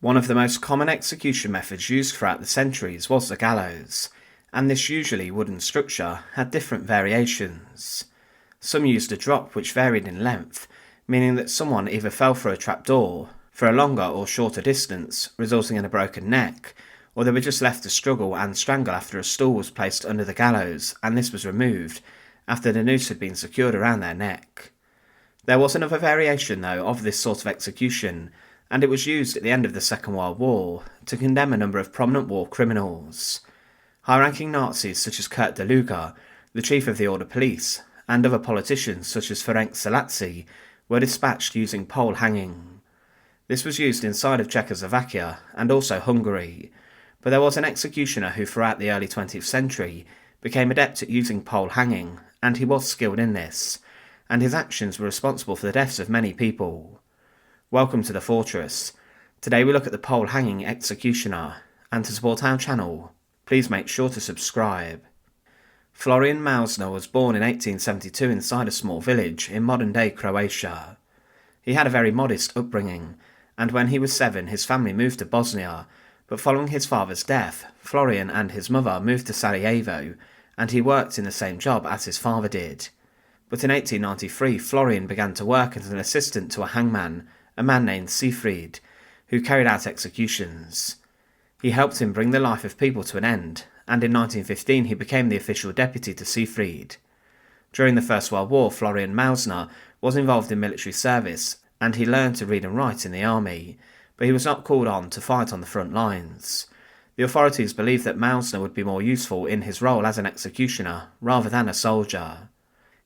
One of the most common execution methods used throughout the centuries was the gallows, and this usually wooden structure had different variations. Some used a drop which varied in length, meaning that someone either fell through a trapdoor for a longer or shorter distance, resulting in a broken neck, or they were just left to struggle and strangle after a stool was placed under the gallows and this was removed after the noose had been secured around their neck. There was another variation though of this sort of execution, and it was used at the end of the Second World War to condemn a number of prominent war criminals. High-ranking Nazis such as Kurt de Luger, the chief of the Order Police, and other politicians such as Ferenc Szalasi were dispatched using pole hanging. This was used inside of Czechoslovakia and also Hungary, but there was an executioner who throughout the early 20th century became adept at using pole hanging, and he was skilled in this, and his actions were responsible for the deaths of many people. Welcome to the Fortress. Today we look at the pole hanging executioner, and to support our channel, please make sure to subscribe. Florian Mausner was born in 1872 inside a small village in modern-day Croatia. He had a very modest upbringing, and when he was 7 his family moved to Bosnia, but following his father's death, Florian and his mother moved to Sarajevo, and he worked in the same job as his father did. But in 1893 Florian began to work as an assistant to a hangman, a man named Siegfried, who carried out executions. He helped him bring the life of people to an end, and in 1915 he became the official deputy to Siegfried. During the First World War, Florian Mausner was involved in military service, and he learned to read and write in the army, but he was not called on to fight on the front lines. The authorities believed that Mausner would be more useful in his role as an executioner rather than a soldier.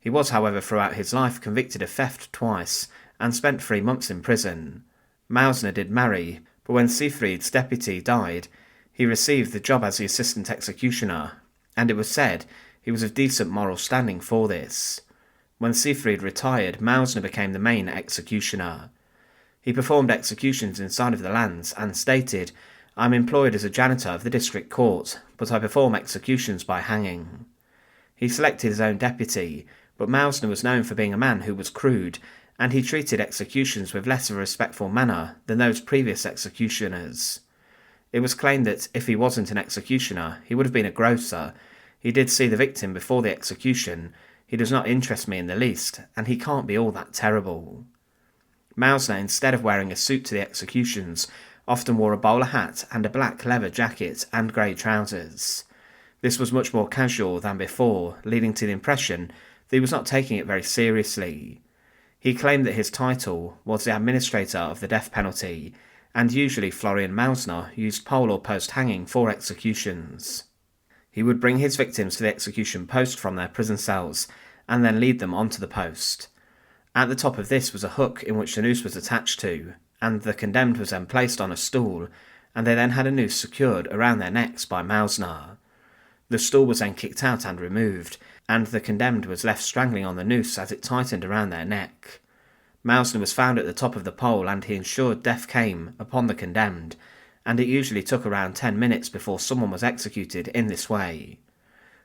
He was, however, throughout his life convicted of theft twice and spent 3 months in prison. Mausner did marry, but when Siegfried's deputy died, he received the job as the assistant executioner, and it was said he was of decent moral standing for this. When Siegfried retired, Mausner became the main executioner. He performed executions inside of the lands and stated, "I'm employed as a janitor of the district court, but I perform executions by hanging." He selected his own deputy, but Mausner was known for being a man who was crude, and he treated executions with less of a respectful manner than those previous executioners. It was claimed that if he wasn't an executioner, he would have been a grocer. He did see the victim before the execution. He does not interest me in the least, and he can't be all that terrible. Mausner, instead of wearing a suit to the executions, often wore a bowler hat and a black leather jacket and grey trousers. This was much more casual than before, leading to the impression that he was not taking it very seriously. He claimed that his title was the administrator of the death penalty, and usually Florian Mausner used pole or post hanging for executions. He would bring his victims to the execution post from their prison cells, and then lead them onto the post. At the top of this was a hook in which the noose was attached to, and the condemned was then placed on a stool, and they then had a noose secured around their necks by Mausner. The stool was then kicked out and removed, and the condemned was left strangling on the noose as it tightened around their neck. Mausner was found at the top of the pole, and he ensured death came upon the condemned, and it usually took around 10 minutes before someone was executed in this way.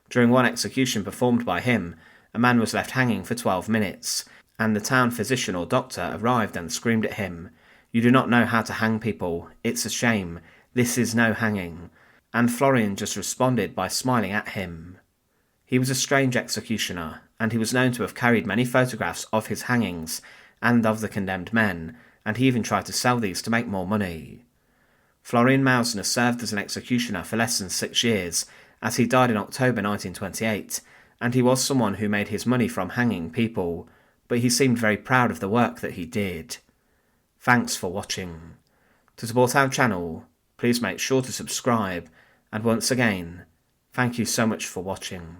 During one execution performed by him, a man was left hanging for 12 minutes, and the town physician or doctor arrived and screamed at him, "You do not know how to hang people, it's a shame, this is no hanging," and Florian just responded by smiling at him. He was a strange executioner, and he was known to have carried many photographs of his hangings and of the condemned men, and he even tried to sell these to make more money. Florian Mausner served as an executioner for less than 6 years, as he died in October 1928, and he was someone who made his money from hanging people, but he seemed very proud of the work that he did. Thanks for watching. To support our channel, please make sure to subscribe, and once again, thank you so much for watching.